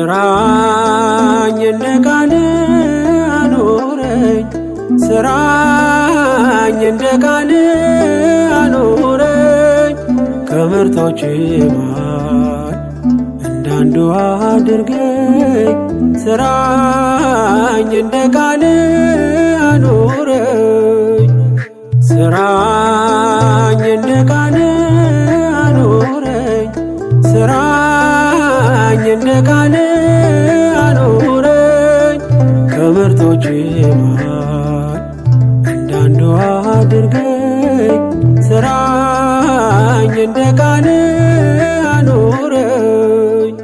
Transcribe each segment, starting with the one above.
ስራኝ እንደ ቃል አኖረኝ ስራኝ እንደ ቃል አኖረኝ ከምርቶች መሃል እንዳንዱ አድርገኝ ስራኝ እንደ ቃል አኖረኝ ስራኝ እንደ ቃል አኖረኝ ስራኝ እንደ ቃል አኖረኝ ከምርቶች መሃል እንዳንዱ አድርገኝ ስራኝ እንደ ቃል አኖረኝ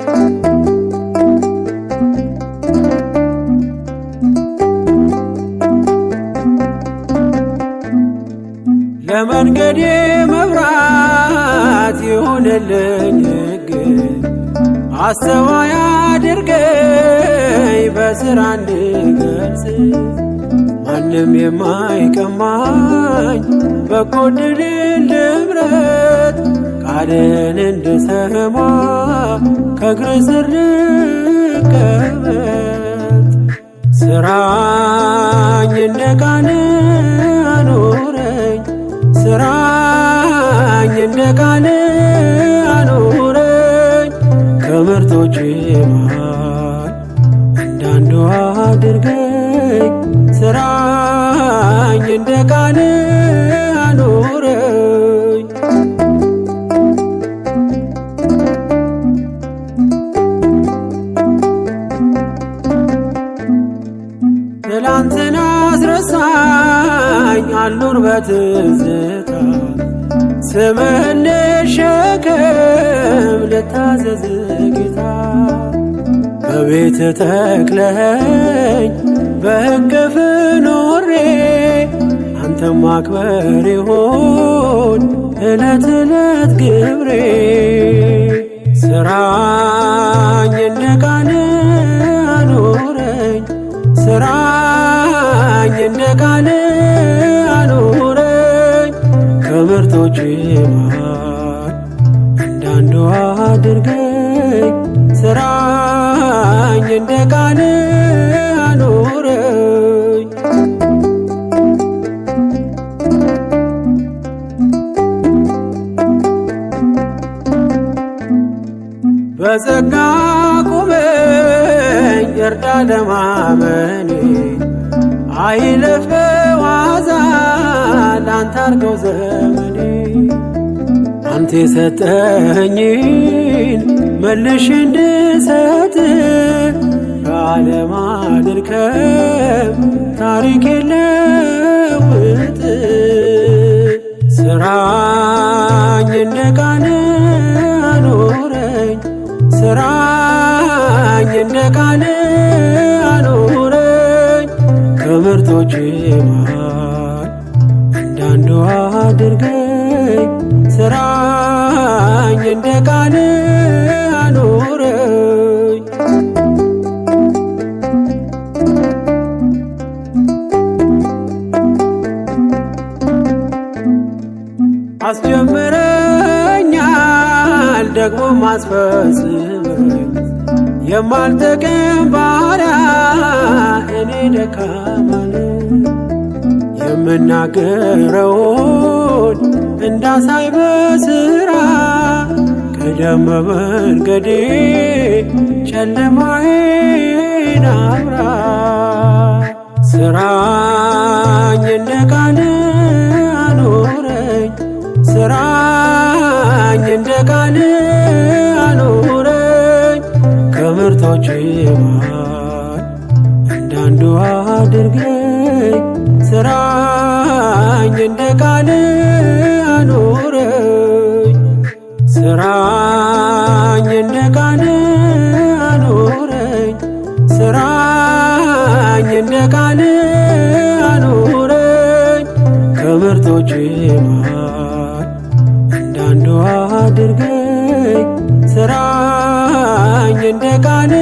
ለመንገዴ መብራት የሆነልኝ ሕግ አስተዋይ አድርገኝ በሥራ እንድገልጽ ማንም የማይቀማኝ በጎ ዕድልን ልምረት ቃልን እንድሰማ ከእግር ስር ልቀመጥ ስራኝ እንደ ቃል አኖረኝ ስራኝ እንደ ቃል አኖረኝ ከምርቶች መሃል እንዳንዱ አድርገኝ ስራኝ እንደ ቃል አኖረኝ ትላንትና አስረሳኝ አሉን በትዝታ ስምህን ልሸከም ልታዘዝ ጌታ በቤት ተክለኸኝ በእቅፍ ኖሬ አንተም ማክበር ይሆን ዕለት ዕለት ግብሬ ስራኝ እንደ ቃል አኖረኝ ስራኝ እንደ ቃል አኖረኝ ከምርቶች መሃል እንዳንዱ አድርገኝ ስራኝ እንደ ቃል አኖረኝ በጸጋ ቁመኝ እርዳ ለማመኔ አይለፍ በዋዛ ላንተ አርገው ዘመኔ አንተ የሰጠኸኝን መልሼ እንድሰጥ ከዓለም አድርከም ታሪክ ለውጥ ስራኝ እንደ ቃል አኖረኝ ስራኝ እንደ ቃል አኖረኝ ከምርቶች መሃል እንዳንዱ አድርገኝ ስራኝ እንደ ቃል አኖረኝ አስጀምረኛል ደግሞ ማስፈጽመኝ የማልጠቅም ባሪያ እኔ ደካማ ነኝ የምናገረውን እንዳሳይ በሥራ ቀደም በመንገዴ ጨለማዬን አብራ ስራኝ እንደ ቃል አኖረኝ ስራኝ እንደ ቃል አኖረኝ ከምርቶች መሃል እንዳንዱ አድርገኝ ስራኝ እንደ ቃል አኖረኝ ስራኝ እንደ ቃል አኖረኝ ስራኝ እንደ ቃል አኖረኝ ከምርቶች መሃል እንዳንዱ አድርገኝ ስራኝ እንደ ቃል